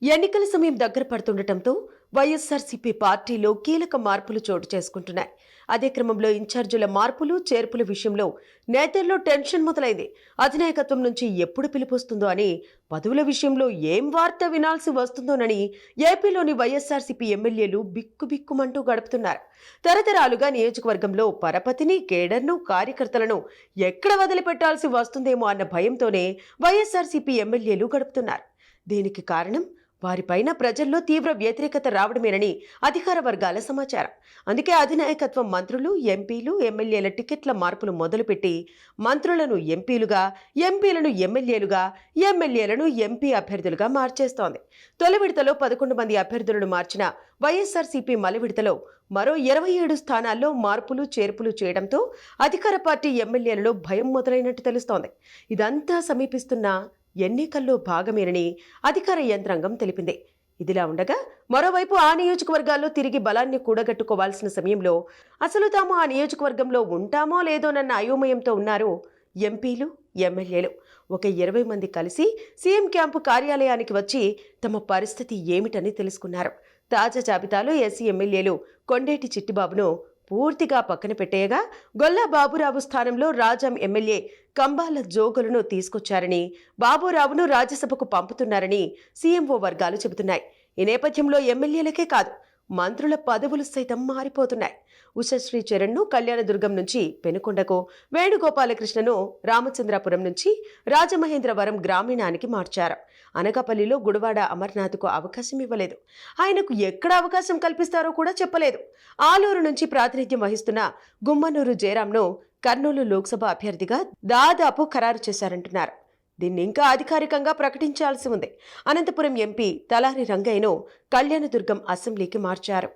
ఎన్నికల సమయం దగ్గర పడుతుండటంతో వైఎస్ఆర్సీపీ పార్టీలో కీలక మార్పులు చోటు చేసుకుంటున్నాయి. అదే క్రమంలో ఇన్ఛార్జీల మార్పులు చేర్పుల విషయంలో నేతల్లో టెన్షన్ మొదలైంది. అధినాయకత్వం నుంచి ఎప్పుడు పిలుపొస్తుందో అని, పదవుల విషయంలో ఏం వార్త వినాల్సి వస్తుందోనని ఏపీలోని వైఎస్ఆర్సీపీ ఎమ్మెల్యేలు బిక్కుబిక్కుమంటూ గడుపుతున్నారు. తరతరాలుగా నియోజకవర్గంలో పరపతిని, కేడర్ను, కార్యకర్తలను ఎక్కడ వదిలిపెట్టాల్సి వస్తుందేమో అన్న భయంతోనే వైఎస్ఆర్సీపీ ఎమ్మెల్యేలు గడుపుతున్నారు. దీనికి కారణం వారిపైన ప్రజల్లో తీవ్ర వ్యతిరేకత రావడమేనని అధికార వర్గాల సమాచారం. అందుకే అధినాయకత్వం మంత్రులు, ఎంపీలు, ఎమ్మెల్యేల టికెట్ల మార్పులు మొదలుపెట్టి మంత్రులను ఎంపీలుగా, ఎంపీలను ఎమ్మెల్యేలుగా, ఎమ్మెల్యేలను ఎంపీ అభ్యర్థులుగా మార్చేస్తోంది. తొలి విడతలో 11 మంది అభ్యర్థులను మార్చిన వైఎస్ఆర్సీపీ మలి విడతలో మరో 27 స్థానాల్లో మార్పులు చేర్పులు చేయడంతో అధికార పార్టీ ఎమ్మెల్యేలలో భయం మొదలైనట్టు తెలుస్తోంది. ఇదంతా సమీపిస్తున్న ఎన్నికల్లో భాగమేనని అధికార యంత్రాంగం తెలిపింది. ఇదిలా ఉండగా మరోవైపు ఆ నియోజకవర్గాల్లో తిరిగి బలాన్ని కూడగట్టుకోవాల్సిన సమయంలో అసలు తాము ఆ నియోజకవర్గంలో ఉంటామో లేదోనన్న అయోమయంతో ఉన్నారు ఎంపీలు, ఎమ్మెల్యేలు. ఒక 20 మంది కలిసి సీఎం క్యాంపు కార్యాలయానికి వచ్చి తమ పరిస్థితి ఏమిటని తెలుసుకున్నారు. తాజా జాబితాలో ఎస్సీ ఎమ్మెల్యేలు కొండేటి చిట్టిబాబును పూర్తిగా పక్కన పెట్టేయగా గొల్లా బాబురావు స్థానంలో రాజాం ఎమ్మెల్యే కంబాల జోగులను తీసుకొచ్చారని, బాబురావును రాజ్యసభకు పంపుతున్నారని సీఎంఓ వర్గాలు చెబుతున్నాయి. ఈ నేపథ్యంలో ఎమ్మెల్యేలకే కాదు, మంత్రుల పదవులు సైతం మారిపోతున్నాయి. ఉషశ్రీ చరణ్ను కళ్యాణదుర్గం నుంచి పెనుకొండకు, వేణుగోపాలకృష్ణను రామచంద్రాపురం నుంచి రాజమహేంద్రవరం గ్రామీణానికి మార్చారు. అనకాపల్లిలో గుడివాడ అమర్నాథ్కు అవకాశం ఇవ్వలేదు. ఆయనకు ఎక్కడ అవకాశం కల్పిస్తారో కూడా చెప్పలేదు. ఆలూరు నుంచి ప్రాతినిధ్యం వహిస్తున్న గుమ్మనూరు జయరాంను కర్నూలు లోక్సభ అభ్యర్థిగా దాదాపు ఖరారు చేశారంటున్నారు. దీన్ని ఇంకా అధికారికంగా ప్రకటించాల్సి ఉంది. అనంతపురం ఎంపీ తలారి రంగయ్యను కళ్యాణదుర్గం అసెంబ్లీకి మార్చారు.